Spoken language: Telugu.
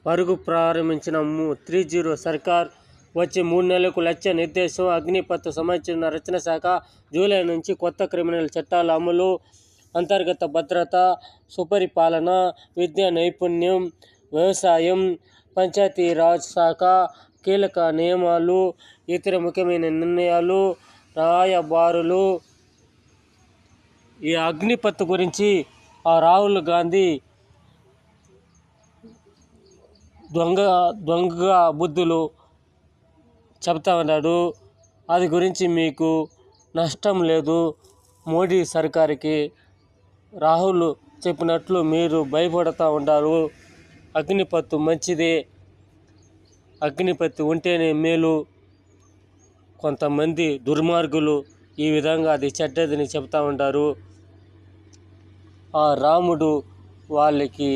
పరుగు ప్రారంభించిన 30 సర్కార్. వచ్చే 3 నెలలకు లక్ష్య నిర్దేశం. అగ్నిపథ్ సంబంధించిన రక్షణ శాఖ జూలై నుంచి కొత్త క్రిమినల్ చట్టాల అమలు, అంతర్గత భద్రత, సుపరిపాలన, విద్యా నైపుణ్యం, వ్యవసాయం, పంచాయతీరాజ్ శాఖ కీలక నియామకాలు, ఇతర ముఖ్యమైన నిర్ణయాలు, రాయబారులు. ఈ అగ్నిపథ్ గురించి రాహుల్ గాంధీ దొంగ బుద్ధులు చెప్తా ఉన్నాడు. అది గురించి మీకు నష్టం లేదు. మోడీ సర్కారుకి రాహుల్ చెప్పినట్లు మీరు భయపడుతూ ఉంటారు. అగ్నిపథ్ మంచిదే, అగ్నిపథ్ ఉంటేనే మేలు. కొంతమంది దుర్మార్గులు ఈ విధంగా అది చెడ్డదని చెప్తా ఉంటారు. ఆ రాముడు వాళ్ళకి